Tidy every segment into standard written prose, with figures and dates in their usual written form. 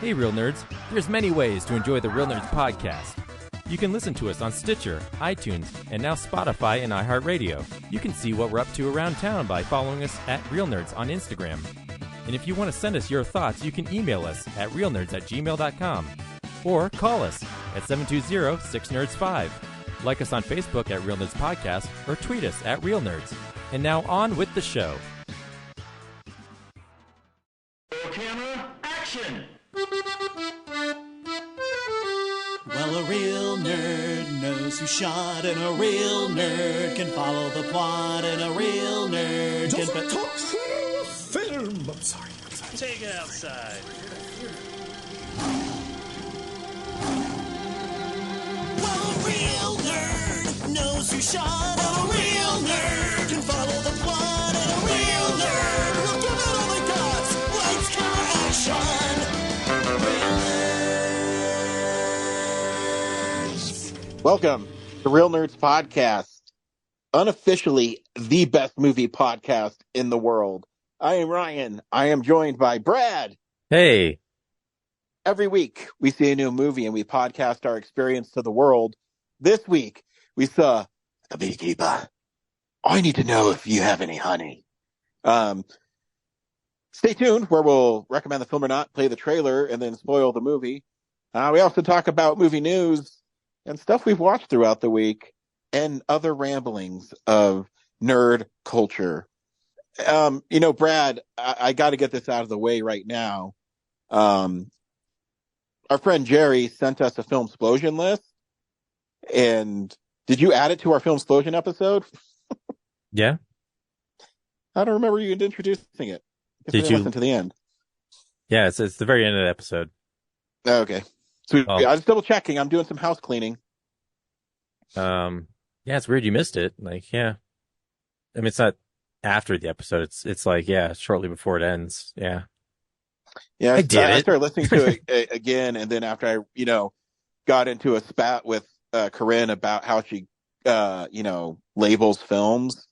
Hey, Real Nerds. There's many ways to enjoy the Real Nerds podcast. You can listen to us on Stitcher, iTunes, and now Spotify and iHeartRadio. You can see what we're up to around town by following us at Real Nerds on Instagram. And if you want to send us your thoughts, you can email us at realnerds@gmail.com or call us at 720-6nerds5. Like us on Facebook at Real Nerds Podcast or tweet us at Real Nerds. And now on with the show. Camera, action! Well, a real nerd knows who shot, and a real nerd can follow the plot, and a real nerd can... Doesn't talk through film. I'm sorry. Take it outside. Well, a real nerd knows who shot, and a real nerd can follow the plot, and a real nerd will give it all they got. Lights, camera, action! Real nerds. Welcome to Real Nerds Podcast, unofficially the best movie podcast in the world. I am Ryan. I am joined by Brad. Hey. Every week we see a new movie and we podcast our experience to the world. This week we saw The Beekeeper. I need to know if you have any honey. Stay tuned where we'll recommend the film or not, play the trailer, and then spoil the movie. We also talk about movie news and stuff we've watched throughout the week and other ramblings of nerd culture. Brad, I got to get this out of the way right now. Our friend Jerry sent us a Film Explosion list. And did you add it to our Film Explosion episode? Yeah. I don't remember you introducing it. Did you listen to the end? Yeah, it's the very end of the episode. Okay. So Oh. I was double checking. I'm doing some house cleaning. Yeah, it's weird you missed it. Like, yeah. I mean, it's not after the episode. It's like, yeah, shortly before it ends. Yeah. Yeah, I did I it. started listening to it again, and then after I, got into a spat with Corinne about how she, labels films,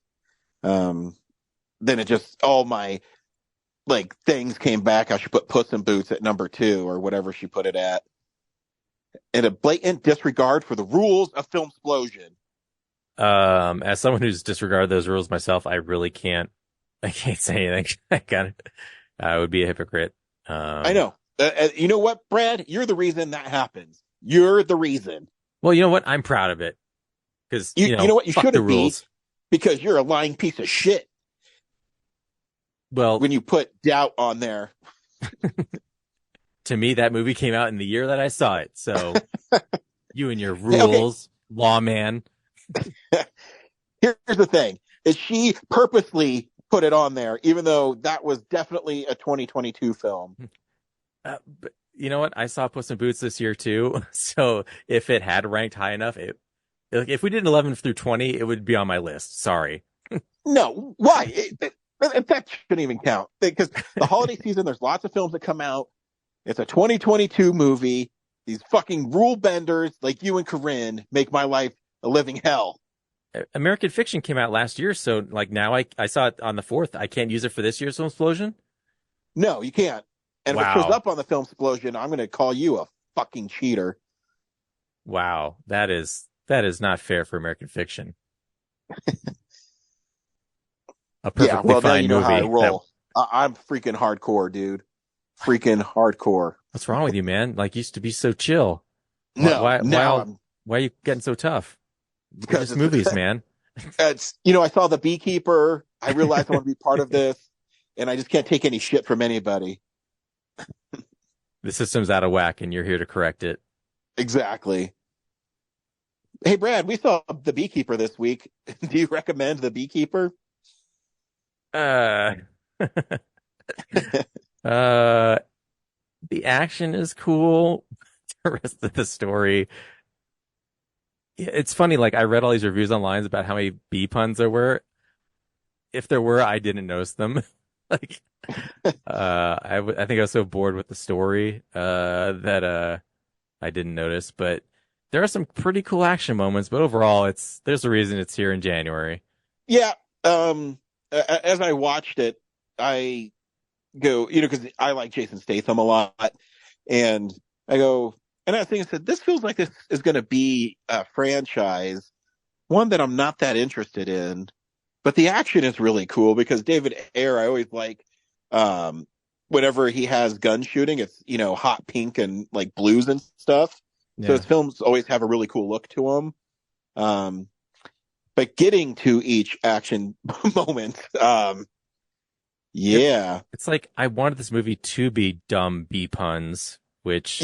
then it just all my things came back. How she put Puss in Boots at number 2 or whatever she put it at, and a blatant disregard for the rules of Film Explosion. As someone who's disregarded those rules myself, I can't say anything. I would be a hypocrite. I know. You know what, Brad? You're the reason that happens. You're the reason. Well, you know what? I'm proud of it. Because, You know what? You fuck the shouldn't be, rules. because you're a lying piece of shit Well, when you put doubt on there. to me, that movie came out in the year that I saw it. So you and your rules, lawman. Here's the thing. Is she purposely put it on there, even though that was definitely a 2022 film? But you know what? I saw Puss in Boots this year too. So if it had ranked high enough, if we did an 11 through 20, it would be on my list. Sorry. No. Why? That shouldn't even count. Because the holiday season, there's lots of films that come out. It's a 2022 movie. These fucking rule benders like you and Corinne make my life a living hell. American Fiction came out last year. So now I saw it on the 4th. I can't use it for this year's Film Explosion. No, you can't. And if Wow. it shows up on the Film Explosion, I'm going to call you a fucking cheater. Wow. That is not fair for American Fiction. A perfectly Now fine you know movie. how I roll. I'm freaking hardcore, dude. Freaking hardcore. What's wrong with you, man? Like, you used to be so chill. No, why are you getting so tough? Because Just movies, man. it's I saw The Beekeeper. I realized I want to be part of this, and I just can't take any shit from anybody. The system's out of whack, and you're here to correct it. Exactly. Hey, Brad, we saw The Beekeeper this week. Do you recommend The Beekeeper? The action is cool. The rest of the story, it's funny. Like, I read all these reviews online about how many bee puns there were. If there were, I didn't notice them. Like, I think I was so bored with the story that I didn't notice. But there are some pretty cool action moments. But overall, there's a reason it's here in January. Yeah. As I watched it, I go, because I like Jason Statham a lot. And I go, and I think I said, this feels like this is going to be a franchise, one that I'm not that interested in, but the action is really cool because David Ayer, I always like, whenever he has gun shooting, it's, hot pink and like blues and stuff. Yeah. So his films always have a really cool look to them. But getting to each action moment, yeah. It's like I wanted this movie to be dumb B puns, which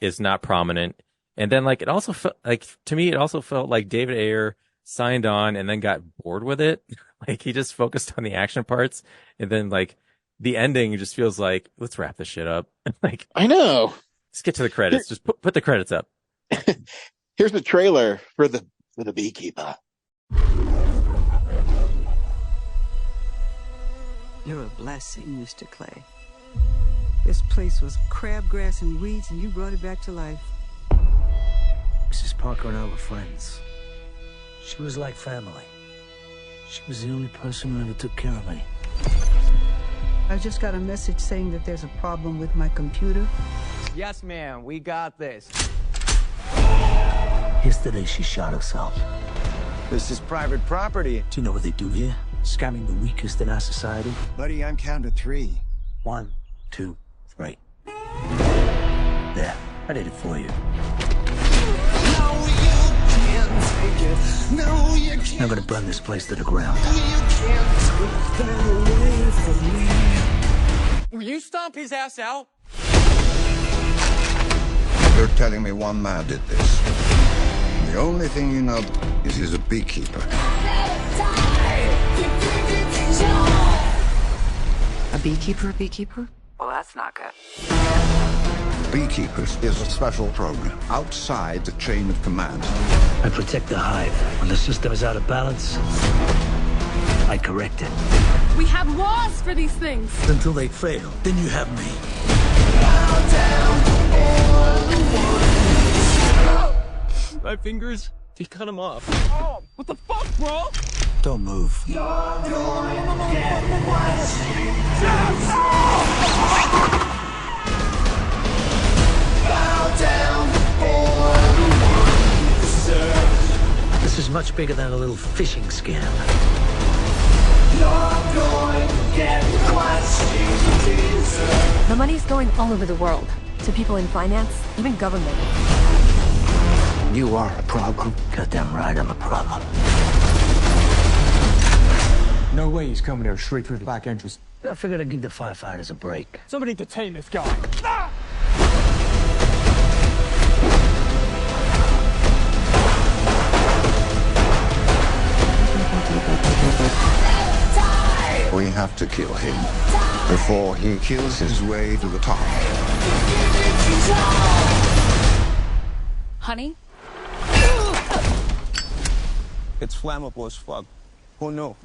is not prominent. And then like it also felt like, to me, it also felt like David Ayer signed on and then got bored with it. Like he just focused on the action parts, and then like the ending just feels like, let's wrap this shit up. Like, I know. Let's get to the credits. Just put the credits up. Here's the trailer for the Beekeeper. You're a blessing, Mr. Clay. This place was crabgrass and weeds, and you brought it back to life. Mrs. Parker and I were friends. She was like family. She was the only person who ever took care of me. I just got a message saying that there's a problem with my computer. Yes, ma'am, we got this. Yesterday, she shot herself. This is private property. Do you know what they do here? Scamming the weakest in our society. Buddy, I'm counting to 3. 1, 2, 3. There, I did it for you. No, you can't take it. No, you can't. I'm gonna burn this place to the ground. You can't take that away from me. Will you stomp his ass out? You're telling me one man did this. The only thing you know is he's a beekeeper. A beekeeper? Well, that's not good. Beekeepers is a special program outside the chain of command. I protect the hive. When the system is out of balance, I correct it. We have laws for these things. Until they fail, then you have me. My fingers, he cut him off. Oh, what the fuck, bro? Don't move. This is much bigger than a little phishing scam. The money's going all over the world. To people in finance, even government. You are a problem. Goddamn right, I'm a problem. No way he's coming there straight through the back entrance. I figured I'd give the firefighters a break. Somebody detain this guy. Ah! We have to kill him before he kills his way to the top. Honey? It's flammable as fuck. Who knew?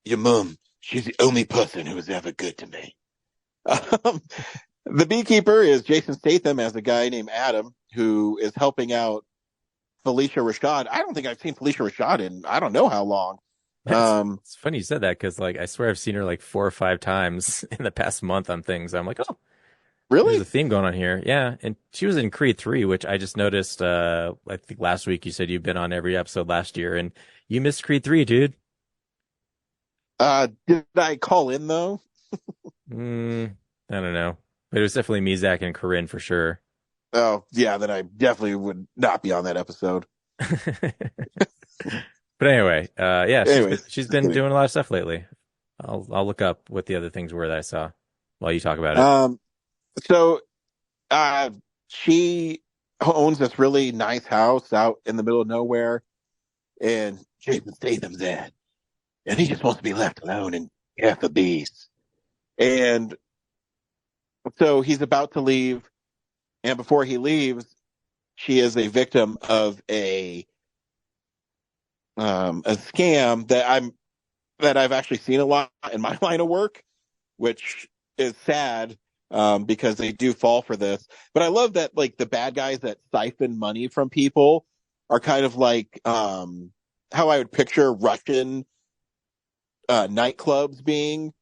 Your mom, she's the only person who was ever good to me. The Beekeeper is Jason Statham as a guy named Adam who is helping out Felicia Rashad. I don't think I've seen Felicia Rashad in I don't know how long. It's funny you said that because like I swear I've seen her like 4 or 5 times in the past month on things. I'm like, oh, really? There's a theme going on here. Yeah, and she was in Creed 3, which I just noticed. I think last week you said you've been on every episode last year, and you missed Creed 3, dude. Did I call in though? I don't know, but it was definitely me, Zach, and Corinne for sure. Oh yeah, then I definitely would not be on that episode. But anyway, yeah, Anyways. she's been doing a lot of stuff lately. I'll look up what the other things were that I saw while you talk about it. So she owns this really nice house out in the middle of nowhere, and Jason Statham's there, and he just wants to be left alone and care for bees. And so he's about to leave, and before he leaves, she is a victim of a scam that I've actually seen a lot in my line of work, which is sad because they do fall for this. But I love that like the bad guys that siphon money from people are kind of like how I would picture Russian nightclubs being,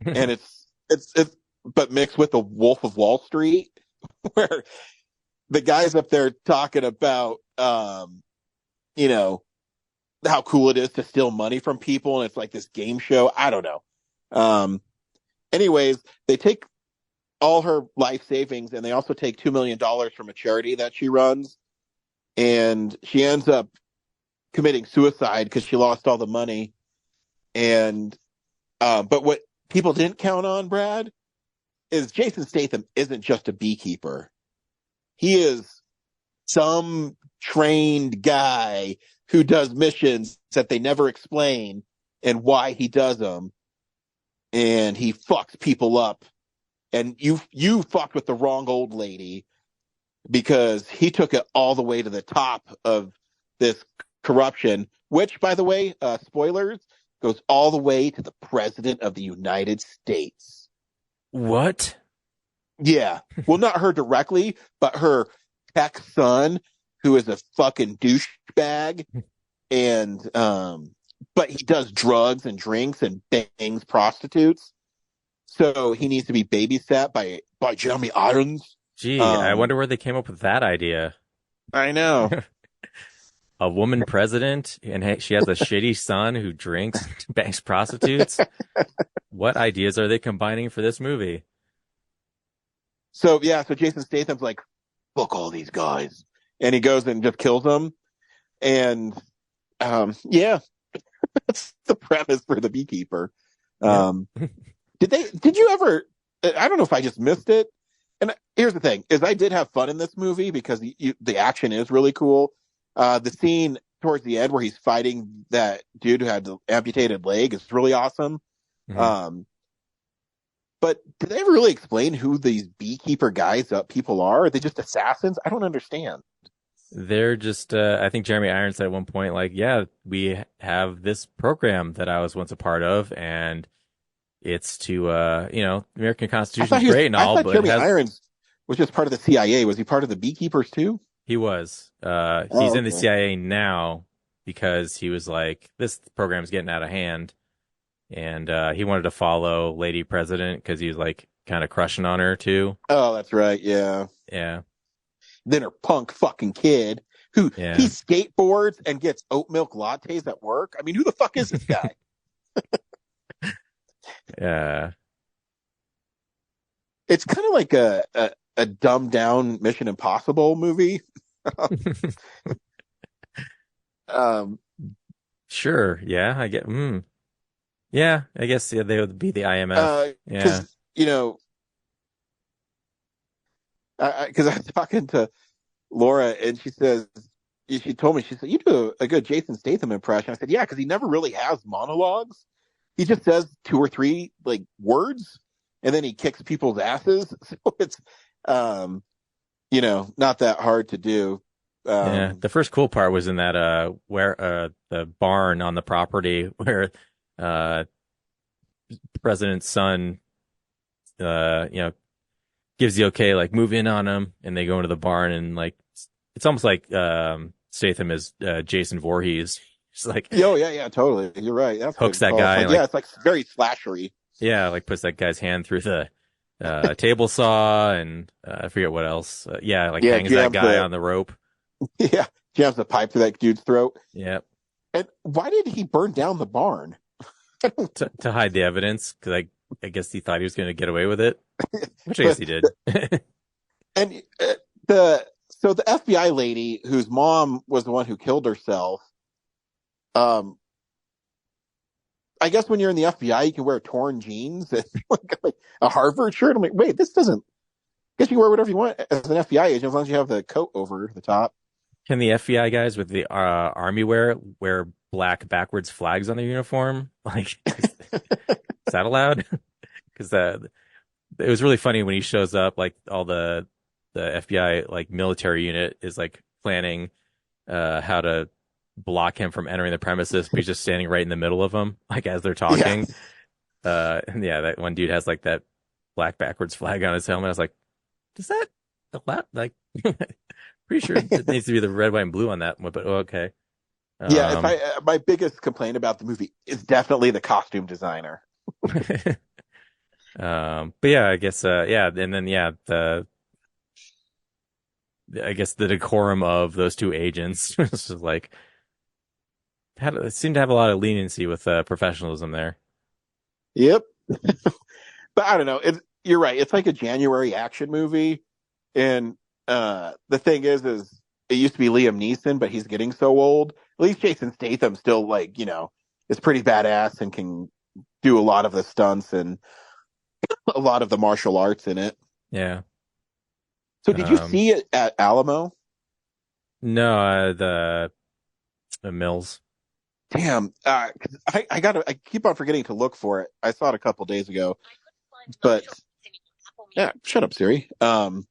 and it's but mixed with the Wolf of Wall Street, where the guys up there talking about you know, how cool it is to steal money from people, and it's like this game show. I don't know. Anyways, they take all her life savings, and they also take $2 million from a charity that she runs, and she ends up committing suicide because she lost all the money. And but what people didn't count on, Brad, is Jason Statham isn't just a beekeeper. He is some trained guy who does missions that they never explain and why he does them. And he fucks people up. And you fucked with the wrong old lady, because he took it all the way to the top of this corruption, which, by the way, spoilers, goes all the way to the president of the United States. What? Yeah. Well, not her directly, but her tech son, who is a fucking douchebag. And, but he does drugs and drinks and bangs prostitutes. So he needs to be babysat by Jeremy Irons. Gee, I wonder where they came up with that idea. I know. A woman president, and she has a shitty son who drinks, bangs prostitutes. What ideas are they combining for this movie? So Jason Statham's like, fuck all these guys. And he goes and just kills them. And, that's the premise for The Beekeeper. Did you ever, I don't know if I just missed it. And here's the thing, is I did have fun in this movie because the action is really cool. The scene towards the end where he's fighting that dude who had the amputated leg is really awesome. Mm-hmm. But did they ever really explain who these beekeeper guys people are? Are they just assassins? I don't understand. They're just, I think Jeremy Irons said at one point, like, yeah, we have this program that I was once a part of, and it's to, the American Constitution is great and all, but Jeremy Irons was just part of the CIA. Was he part of the Beekeepers too? He was. He's in the CIA now because he was like, this program's getting out of hand. And he wanted to follow Lady President because he was like kind of crushing on her too. Oh, that's right. Yeah. Yeah. Then her punk fucking kid who he skateboards and gets oat milk lattes at work. I mean, who the fuck is this guy? Yeah. It's kind of like a dumbed down Mission Impossible movie. Sure. Yeah. I get. Yeah. I guess they would be the IMF. Yeah. Because I was talking to Laura and she told me, she said, you do a good Jason Statham impression. I said, yeah, because he never really has monologues. He just says 2 or 3 like words and then he kicks people's asses. So it's, not that hard to do. Yeah. The first cool part was in that, the barn on the property where, President's son, gives the okay, like move in on him, and they go into the barn, and like it's almost like Statham is Jason Voorhees. It's like, oh yeah, totally. You're right. That's hooks that guy. It's like very slashery. Yeah, like puts that guy's hand through the table saw, and I forget what else. Hangs that guy on the rope. Yeah, jams the pipe through that dude's throat. Yep. And why did he burn down the barn? to hide the evidence, because I guess he thought he was going to get away with it, which I guess he did. And the FBI lady whose mom was the one who killed herself, I guess when you're in the FBI, you can wear torn jeans and like a Harvard shirt. I'm like, wait, this doesn't. I guess you can wear whatever you want as an FBI agent as long as you have the coat over the top. Can the FBI guys with the army wear black backwards flags on their uniform? Like, is that allowed? Because it was really funny when he shows up. Like all the FBI like military unit is like planning how to block him from entering the premises, but he's just standing right in the middle of them, like as they're talking. That one dude has like that black backwards flag on his helmet. I was like, does that allow? Like, Pretty sure it needs to be the red, white, and blue on that one, but okay. Yeah, my biggest complaint about the movie is definitely the costume designer. But yeah, I guess yeah, and then I guess the decorum of those two agents was just like seemed to have a lot of leniency with professionalism there. Yep. But I don't know. You're right. It's like a January action movie, and the thing is it used to be Liam Neeson, but he's getting so old. At least Jason Statham still is pretty badass and can do a lot of the stunts and a lot of the martial arts in it. Yeah. So did you see it at Alamo? No, the Mills. Damn. I keep on forgetting to look for it. I saw it a couple days ago, but yeah, shut up, Siri. There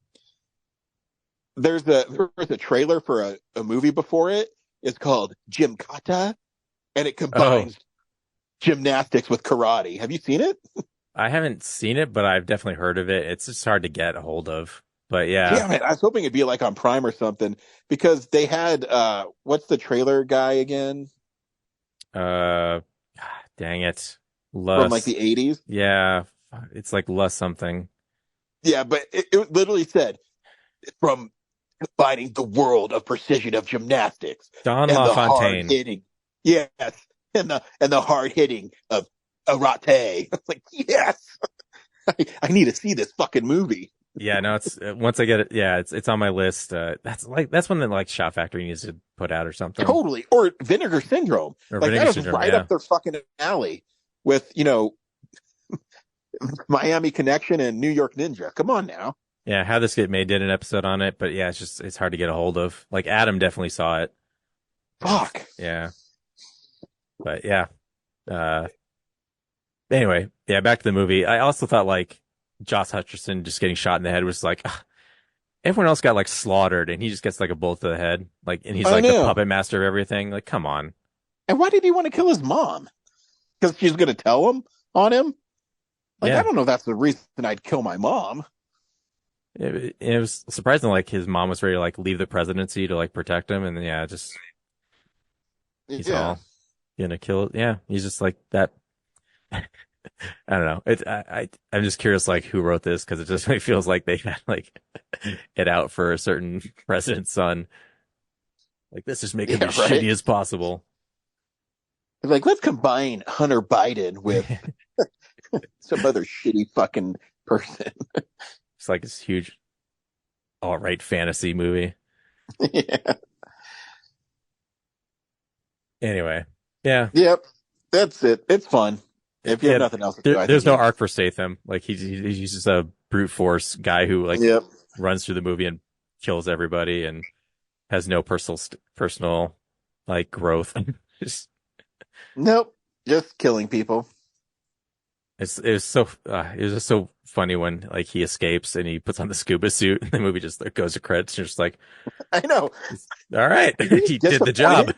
was a trailer for a movie before it. It's called Gymkata, and it combines gymnastics with karate. Have you seen it? I haven't seen it, but I've definitely heard of it. It's just hard to get a hold of. But yeah. Yeah, man, I was hoping it'd be like on Prime or something, because they had what's the trailer guy again? Dang it. From like the 80s? Yeah. It's like Lust something. Yeah, but it literally said from combining the world of precision of gymnastics. Don LaFontaine. Hitting. Yes. And the hard hitting of karate. It's like, yes. I need to see this fucking movie. Yeah, no, it's once I get it, yeah, it's on my list. That's one that like Shout Factory needs to put out or something. Totally. Or Vinegar Syndrome. Or like Vinegar that is Syndrome, right yeah. up their fucking alley with, Miami Connection and New York Ninja. Come on now. Yeah, How This Get Made did an episode on it, but yeah, it's hard to get a hold of. Like Adam definitely saw it. Fuck. Yeah. But yeah. Anyway, yeah, back to the movie. I also thought like Josh Hutcherson just getting shot in the head was like, everyone else got like slaughtered and he just gets like a bullet to the head. Like, and he's like the puppet master of everything. Like, come on. And why did he want to kill his mom? Because she's going to tell him on him? Like, Yeah. I don't know if that's the reason I'd kill my mom. It was surprising, like his mom was ready to like leave the presidency to like protect him, and then yeah, just he's all gonna kill it. Yeah, he's just like that. I don't know. I'm just curious, like who wrote this, because it just like, feels like they had like it out for a certain president's son. Like, let's just make him as shitty as possible. Like, let's combine Hunter Biden with some other shitty fucking person. It's like this huge alt-right fantasy movie. Yeah. Anyway, yeah. Yep. That's it. It's fun. If you have nothing else to do, there's no arc for Statham. Like he's just a brute force guy who like runs through the movie and kills everybody and has no personal like growth. Nope. Just killing people. It was just so funny when like he escapes and he puts on the scuba suit and the movie just like, goes to credits and you're just like, I know. All right. He did the job.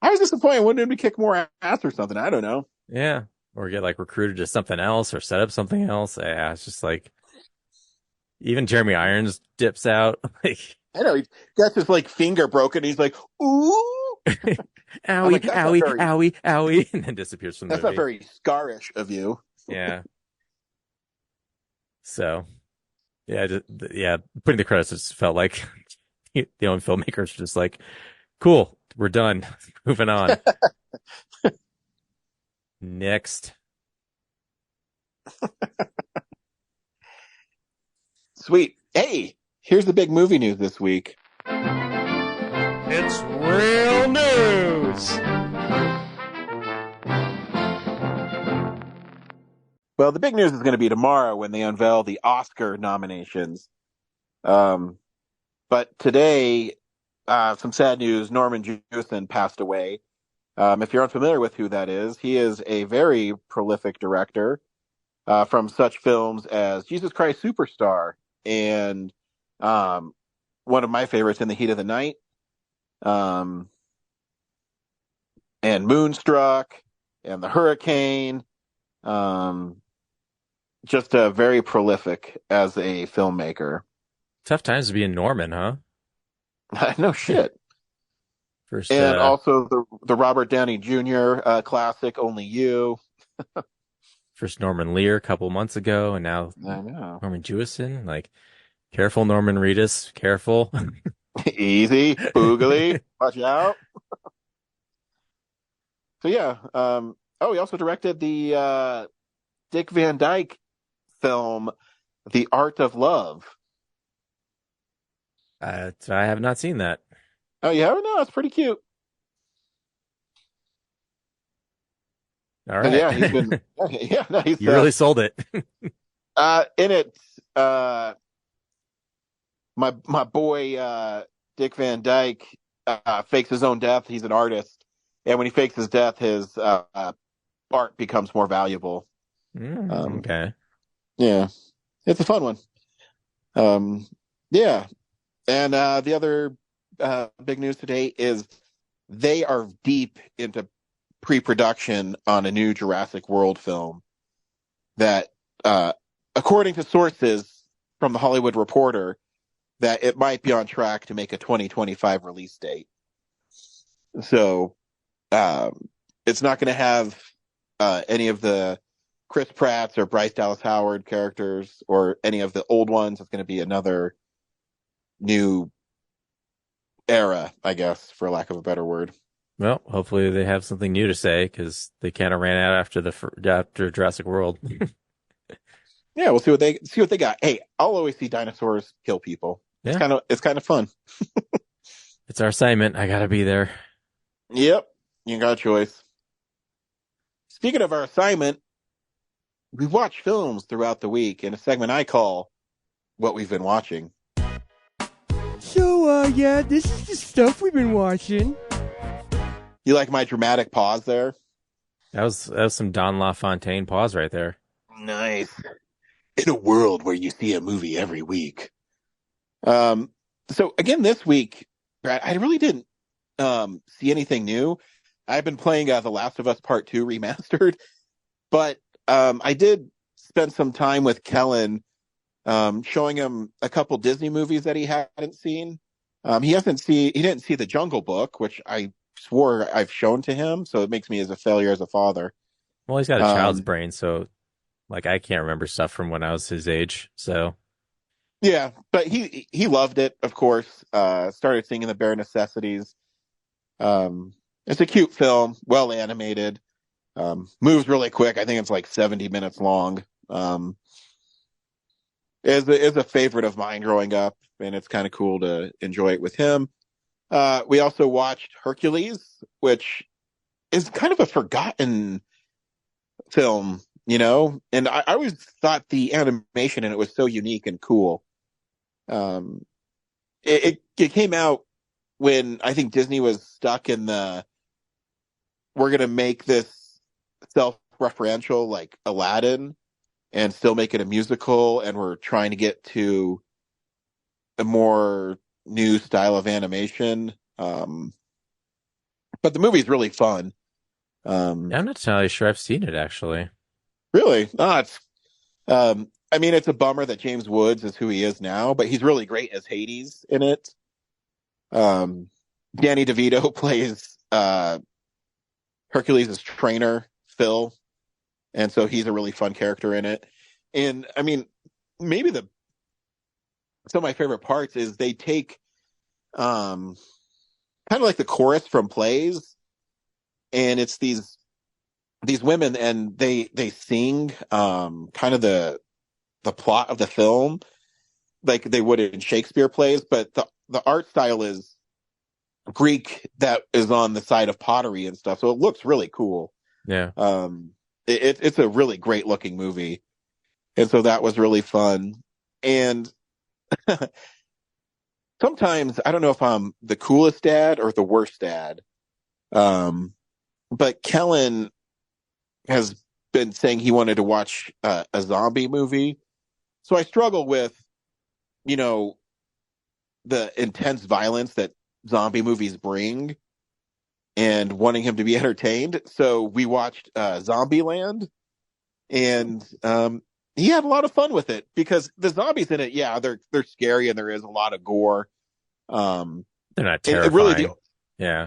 I was disappointed. I wanted him to kick more ass or something. I don't know. Yeah. Or get like recruited to something else or set up something else. Yeah. It's just like, even Jeremy Irons dips out. Like, I know. He got his like finger broken. He's like, ooh. Owie, like, owie, owie, and then disappears from the movie. That's not very scarish of you. Yeah. So, yeah, putting the credits just felt like the own filmmakers were just like, cool, we're done. Moving on. Next. Sweet. Hey, here's the big movie news this week. It's real news! Well, the big news is going to be tomorrow when they unveil the Oscar nominations. But today, some sad news. Norman Jewison passed away. If you're unfamiliar with who that is, he is a very prolific director from such films as Jesus Christ Superstar and one of my favorites, In the Heat of the Night. And Moonstruck and The Hurricane. Just very prolific as a filmmaker. Tough times to be in Norman, huh? No shit. First, And also the Robert Downey Jr. Classic, Only You. First Norman Lear a couple months ago, and now I know. Norman Jewison. Like, careful, Norman Reedus. Careful. Easy, boogly. Watch out. So yeah. He also directed the Dick Van Dyke film, The Art of Love. I have not seen that. Oh, you haven't? No, it's pretty cute. All right. Yeah, he's been. Yeah, no, he's. You really sold it. In it, my boy Dick Van Dyke fakes his own death. He's an artist, and when he fakes his death, his art becomes more valuable. Okay. Yeah, it's a fun one. Yeah, and the other big news today is they are deep into pre-production on a new Jurassic World film that, according to sources from the Hollywood Reporter, that it might be on track to make a 2025 release date. So it's not going to have any of the Chris Pratt's or Bryce Dallas Howard characters or any of the old ones. It's going to be another new era, I guess, for lack of a better word. Well, hopefully they have something new to say, because they kind of ran out after Jurassic World. Yeah, we'll see what they got. Hey, I'll always see dinosaurs kill people. Yeah. It's kind of fun. It's our assignment. I gotta be there. Yep, you got a choice. Speaking of our assignment, we watch films throughout the week in a segment I call "What We've Been Watching." So, yeah, this is the stuff we've been watching. You like my dramatic pause there? That was some Don LaFontaine pause right there. Nice. In a world where you see a movie every week. So again, this week, Brad, I really didn't see anything new. I've been playing The Last of Us Part 2 Remastered, but I did spend some time with Kellen showing him a couple Disney movies that he hadn't seen. He didn't see The Jungle Book, which I swore I've shown to him, so it makes me as a failure as a father. Well, he's got a child's brain, so like I can't remember stuff from when I was his age. So yeah, but he loved it, of course. Started singing The Bare Necessities. It's a cute film, well animated, moves really quick. I think it's like 70 minutes long. Is a favorite of mine growing up, and it's kind of cool to enjoy it with him. We also watched Hercules, which is kind of a forgotten film, you know? And I always thought the animation in it was so unique and cool. It came out when I think Disney was stuck in we're going to make this self-referential like Aladdin and still make it a musical, and we're trying to get to a more new style of animation. But the movie's really fun. I'm not entirely sure I've seen it, actually. Really? It's it's a bummer that James Woods is who he is now, but he's really great as Hades in it. Danny DeVito plays Hercules' trainer, Phil. And so he's a really fun character in it. And I mean, maybe some of my favorite parts is they take kind of like the chorus from plays, and it's these women, and they sing kind of the plot of the film like they would in Shakespeare plays, but the art style is Greek that is on the side of pottery and stuff, so it looks really cool. Yeah. It's a really great looking movie, and so that was really fun. And sometimes I don't know if I'm the coolest dad or the worst dad, but Kellen has been saying he wanted to watch a zombie movie, so I struggle with, you know, the intense violence that zombie movies bring and wanting him to be entertained. So we watched Zombieland, and he had a lot of fun with it because the zombies in it, yeah, they're scary and there is a lot of gore. They're not It terrifying. really, yeah.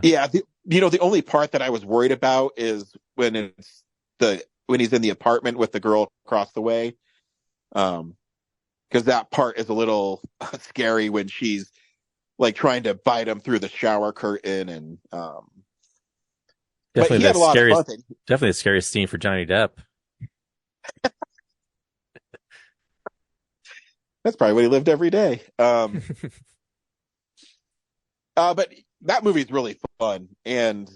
The only part that I was worried about is when he's in the apartment with the girl across the way. Because that part is a little scary when she's like trying to bite him through the shower curtain, and but he had a lot of fun. Definitely the scariest scene for Johnny Depp. That's probably what he lived every day. But that movie's really fun, and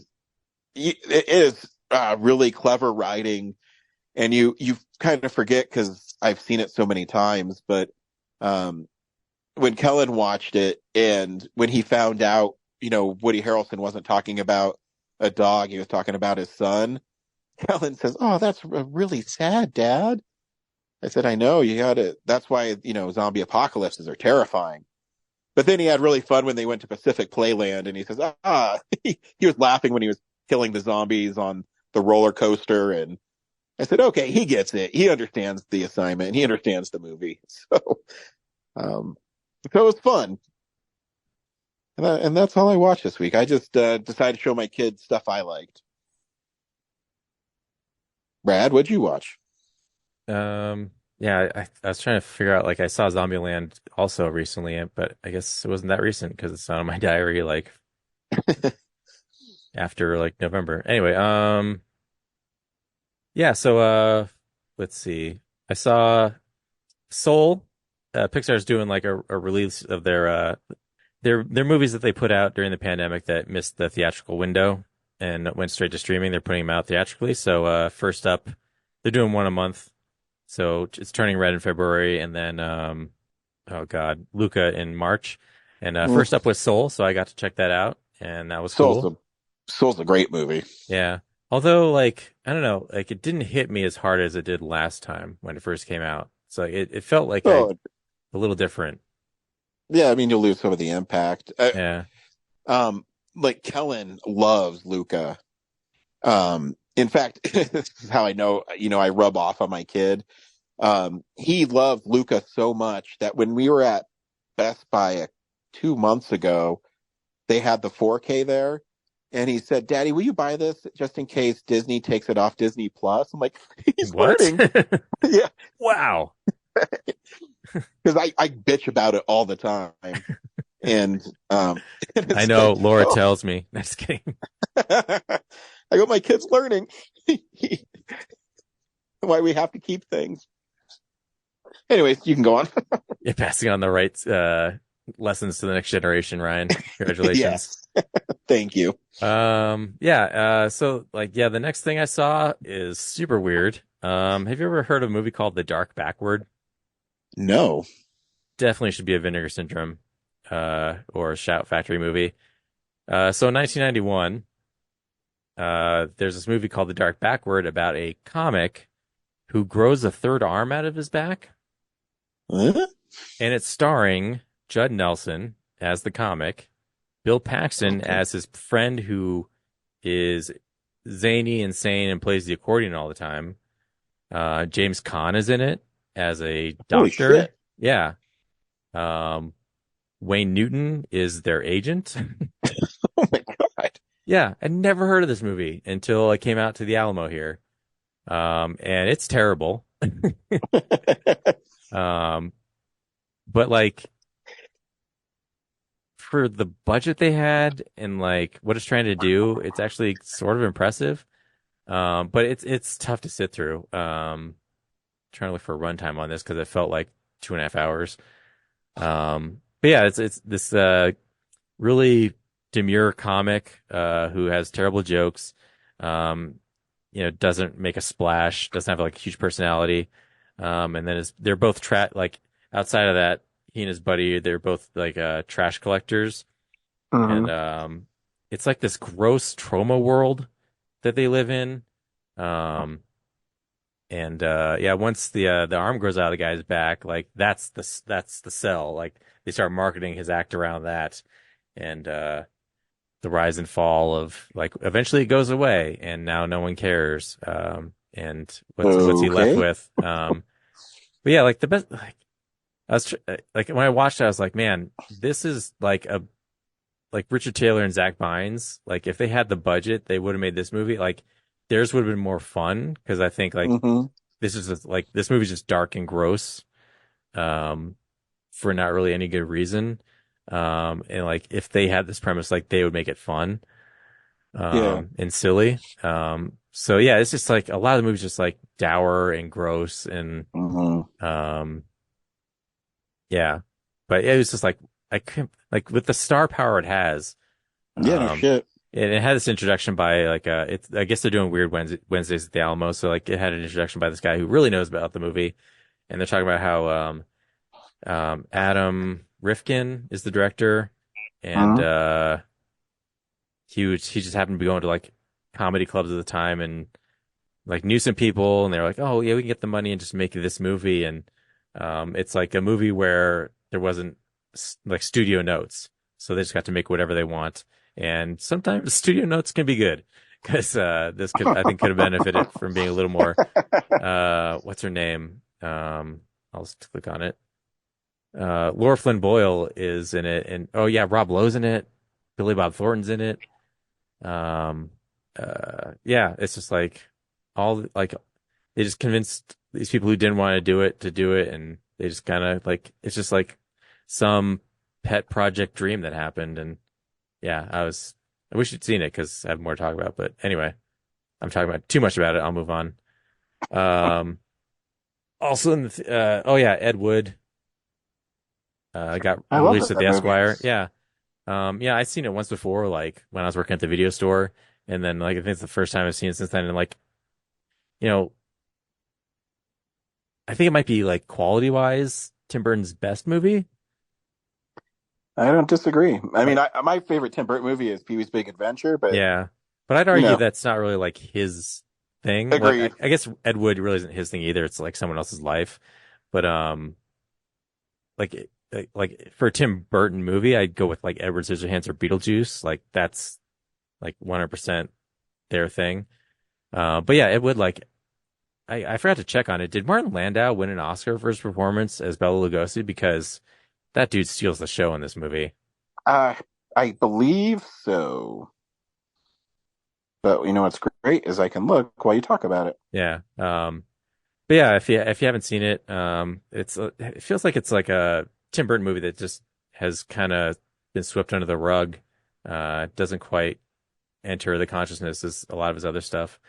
it is really clever writing, and you kind of forget because I've seen it so many times. But when Kellen watched it, and when he found out, Woody Harrelson wasn't talking about a dog, he was talking about his son. Kellen says, "Oh, that's really sad, Dad." I said, "I know, you gotta, that's why, zombie apocalypses are terrifying." But then he had really fun when they went to Pacific Playland, and he says, he was laughing when he was killing the zombies on the roller coaster. And I said, okay, he gets it. He understands the assignment. He understands the movie. So it was fun. And that's all I watched this week. I just decided to show my kids stuff I liked. Brad, what'd you watch? Yeah, I was trying to figure out, like, I saw Zombieland also recently, but I guess it wasn't that recent because it's not on my diary, like, after, like, November. Anyway, yeah, so, let's see. I saw Soul. Pixar's doing, like, a release of their movies that they put out during the pandemic that missed the theatrical window and went straight to streaming. They're putting them out theatrically. So, first up, they're doing one a month. So it's Turning Red in February, and then, Luca in March. And first up was Soul, so I got to check that out, and that was cool. Soul's a great movie. Yeah. Although, like, I don't know, like, it didn't hit me as hard as it did last time when it first came out. So it felt like a little different. Yeah, I mean, you'll lose some of the impact. Yeah. Like, Kellen loves Luca. In fact, this is how I know, I rub off on my kid. He loved Luca so much that when we were at Best Buy 2 months ago, they had the 4K there. And he said, "Daddy, will you buy this just in case Disney takes it off Disney Plus?" I'm like, he's learning. Yeah. Wow. Because I bitch about it all the time. And I know, Laura tells me. No, just kidding. I go, my kid's learning. Why we have to keep things. Anyways, you can go on. You're passing on the right lessons to the next generation, Ryan. Congratulations. Yes. Thank you. So, like, the next thing I saw is super weird. Have you ever heard of a movie called The Dark Backward? No. Definitely should be a Vinegar Syndrome or a Shout Factory movie. So in 1991, there's this movie called The Dark Backward about a comic who grows a third arm out of his back. Huh? And it's starring Judd Nelson as the comic, Bill Paxton as his friend who is zany, insane, and plays the accordion all the time. James Caan is in it as a doctor. Yeah. Wayne Newton is their agent. Oh my God. Yeah, I'd never heard of this movie until I came out to the Alamo here. And it's terrible. But like, for the budget they had and like what it's trying to do, it's actually sort of impressive. But it's tough to sit through. Trying to look for a runtime on this because it felt like 2.5 hours. But yeah, it's this really demure comic who has terrible jokes. Doesn't make a splash, doesn't have like a huge personality. And then they're both like outside of that, he and his buddy, they're both like trash collectors. Uh-huh. And it's like this gross trauma world that they live in. Once the arm grows out of the guy's back, like that's the sell. Like they start marketing his act around that, and the rise and fall of, like, eventually it goes away, and now no one cares. And what's he left with? But yeah, like the best. Like I was like when I watched it, I was like, man, this is like like Richard Taylor and Zach Bynes, like if they had the budget, they would have made this movie. Like theirs would have been more fun because I think like this is just, like this movie's just dark and gross, for not really any good reason. And like if they had this premise, like they would make it fun, and silly. So yeah, it's just like a lot of the movies just like dour and gross and yeah. But it was just like I couldn't like with the star power it has. No shit. It had this introduction by like I guess they're doing Weird Wednesdays at the Alamo, so like it had an introduction by this guy who really knows about the movie, and they're talking about how Adam Rifkin is the director, and he just happened to be going to like comedy clubs at the time and like knew some people, and they were like, oh yeah, we can get the money and just make this movie, and it's like a movie where there wasn't like studio notes, so they just got to make whatever they want. And sometimes studio notes can be good because this could I think could have benefited from being a little more what's her name? I'll just click on it. Laura Flynn Boyle is in it, and oh yeah, Rob Lowe's in it. Billy Bob Thornton's in it. Yeah, it's just like all like they just convinced these people who didn't want to do it, and they just kind of like it's just like some pet project dream that happened, and yeah, I wish you'd seen it because I have more to talk about. But anyway, I'm talking about too much about it. I'll move on. Also in the oh yeah, Ed Wood got released at the Esquire. Yeah. Yeah, I'd seen it once before, like when I was working at the video store, and then like I think it's the first time I've seen it since then, and like, you know, I think it might be like quality wise Tim Burton's best movie. I don't disagree. I mean, my favorite Tim Burton movie is Pee-wee's Big Adventure, but yeah, but I'd argue that's not really like his thing. Agreed. Like, I guess Ed Wood really isn't his thing either. It's like someone else's life, but like for a Tim Burton movie, I'd go with like Edward Scissorhands or Beetlejuice. Like that's like 100% their thing. But yeah, Ed Wood, like I forgot to check on it. Did Martin Landau win an Oscar for his performance as Bela Lugosi? Because that dude steals the show in this movie. I believe so. But you know what's great is I can look while you talk about it. Yeah. But yeah, if you haven't seen it, it feels like it's like a Tim Burton movie that just has kind of been swept under the rug. Doesn't quite enter the consciousness as a lot of his other stuff.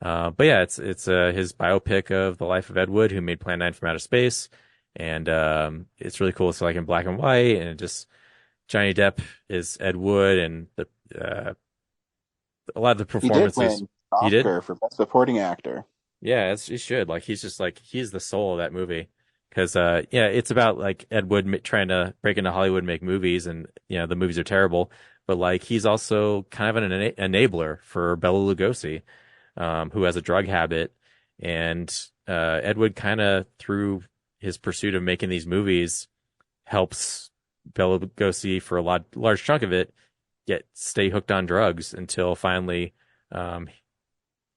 But yeah, it's his biopic of the life of Ed Wood, who made Plan 9 from Outer Space. And it's really cool. It's like in black and white, and it just Johnny Depp is Ed Wood, and a lot of the performances. He did win Oscar for Best Supporting Actor. Yeah, he should. Like he's just like he's the soul of that movie. Because yeah, it's about like Ed Wood trying to break into Hollywood and make movies, and you know the movies are terrible. But like he's also kind of an enabler for Bela Lugosi, who has a drug habit, and Ed Wood kind of through his pursuit of making these movies helps Bela Lugosi for a large chunk of it stay hooked on drugs until finally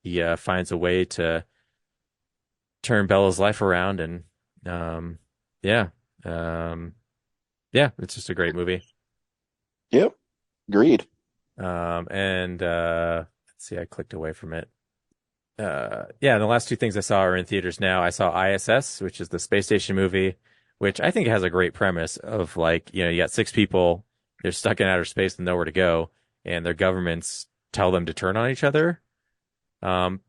he finds a way to turn Bella's life around, and yeah, it's just a great movie. Yep, agreed. And let's see, I clicked away from it. Yeah, the last two things I saw are in theaters now. I saw ISS, which is the space station movie, which I think has a great premise of like, you know, you got 6 people, they're stuck in outer space and nowhere to go, and their governments tell them to turn on each other. The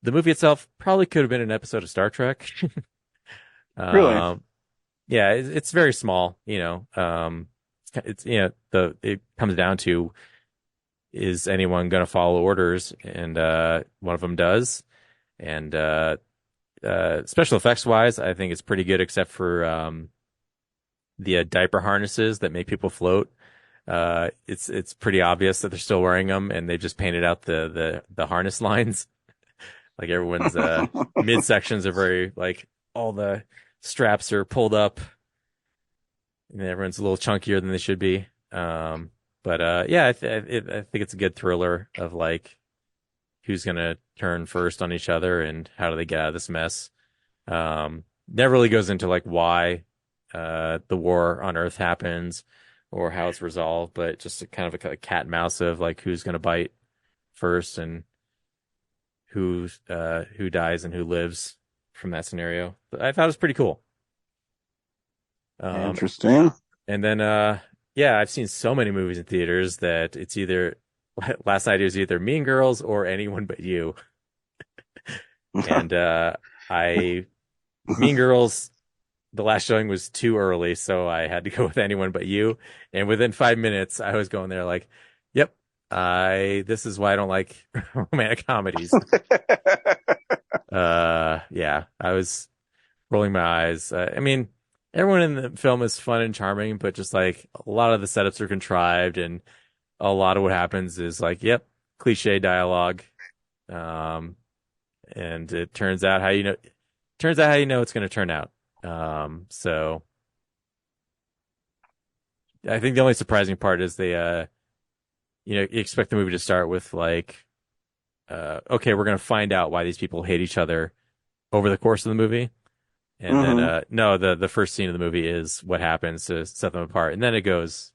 movie itself probably could have been an episode of Star Trek. Really? Yeah, it's very small, you know. It's you know, it comes down to, is anyone going to follow orders? And one of them does. And special effects wise, I think it's pretty good, except for the diaper harnesses that make people float. It's pretty obvious that they're still wearing them, and they just painted out the harness lines. Like everyone's midsections are very like all the straps are pulled up, and everyone's a little chunkier than they should be. But yeah, I think it's a good thriller of like who's gonna turn first on each other and how do they get out of this mess. Never really goes into like why the war on Earth happens, or how it's resolved, but just a kind of a cat and mouse of like who's going to bite first and who dies and who lives from that scenario. But I thought it was pretty cool. Interesting. And then, I've seen so many movies in theaters that it's either last night it was either Mean Girls or Anyone But You. And Mean Girls, the last showing was too early, so I had to go with Anyone But You. And within 5 minutes, I was going there like, yep, this is why I don't like romantic comedies. I was rolling my eyes. I mean, everyone in the film is fun and charming, but just like a lot of the setups are contrived, and a lot of what happens is like, yep, cliche dialogue. And it turns out how you know it's going to turn out. So I think the only surprising part is they, you expect the movie to start with like, okay, we're going to find out why these people hate each other over the course of the movie. And then, no, the first scene of the movie is what happens to set them apart. And then it goes,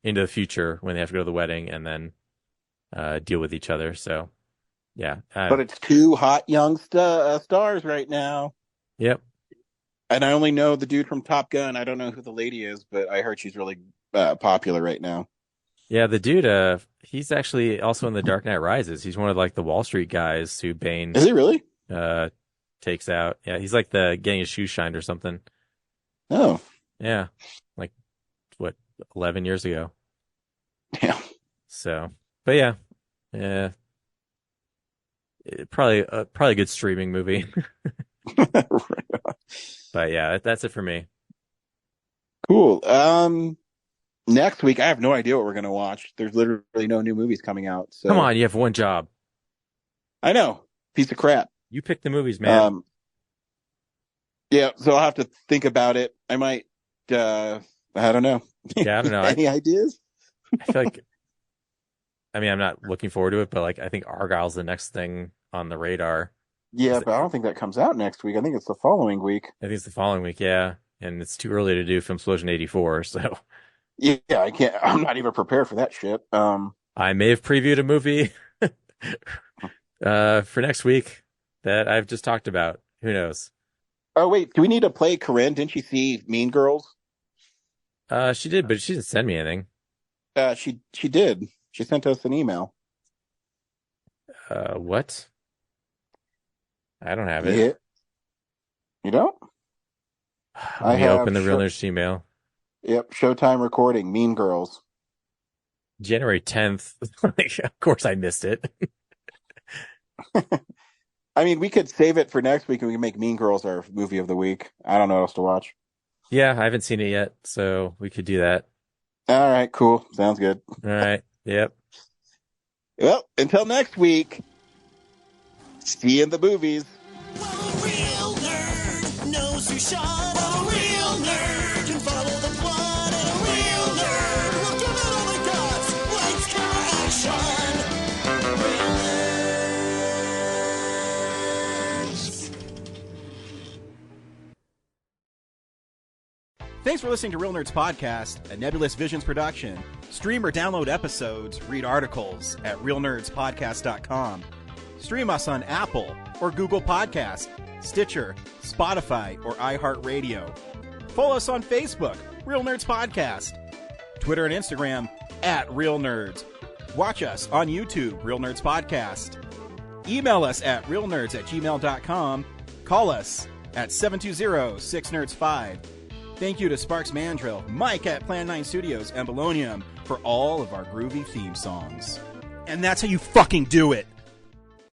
into the future when they have to go to the wedding and then, deal with each other. So, yeah. But it's two hot young stars right now. Yep. And I only know the dude from Top Gun. I don't know who the lady is, but I heard she's really popular right now. Yeah, the dude, he's actually also in The Dark Knight Rises. He's one of like the Wall Street guys who Bane is he really? Takes out. Yeah, he's like the getting his shoes shined or something. Oh. Yeah. Like 11 years ago. Yeah. So, but yeah. Probably a good streaming movie. But yeah, that's it for me. Cool. Next week, I have no idea what we're going to watch. There's literally no new movies coming out. So. Come on, you have one job. I know. Piece of crap. You pick the movies, man. Yeah, so I'll have to think about it. I might, I don't know. Yeah, I don't know. Any ideas? I feel like, I'm not looking forward to it, but like, I think Argyle's the next thing on the radar. Yeah, but I don't think that comes out next week. I think it's the following week. I think it's the following week, yeah. And it's too early to do Filmsplosion 84, so. Yeah, I'm not even prepared for that shit. I may have previewed a movie for next week that I've just talked about. Who knows? Oh, wait, do we need to play Corinne? Didn't she see Mean Girls? She did, but she didn't send me anything. She did. She sent us an email. What? I don't have it. Yeah. You don't? Let me open the Real Nerds email. Yep, Showtime recording, Mean Girls. January 10th. Of course I missed it. I mean, we could save it for next week and we can make Mean Girls our movie of the week. I don't know what else to watch. Yeah, I haven't seen it yet, so we could do that. All right, cool. Sounds good. All right, yep. Well, until next week, see you in the movies. Well, a real nerd knows who shot. A real nerd can follow the plot. And a real nerd will give it all they got. Lights, camera, action. Real nerds. Thanks for listening to Real Nerds Podcast, a Nebulous Visions production. Stream or download episodes, read articles at realnerdspodcast.com. Stream us on Apple or Google Podcast, Stitcher, Spotify, or iHeartRadio. Follow us on Facebook, Real Nerds Podcast, Twitter and Instagram at Real Nerds. Watch us on YouTube, Real Nerds Podcast. Email us at realnerds@gmail.com. Call us at 720-6nerds5. Thank you to Sparks Mandrill, Mike at Plan 9 Studios, and Bolognium for all of our groovy theme songs. And that's how you fucking do it!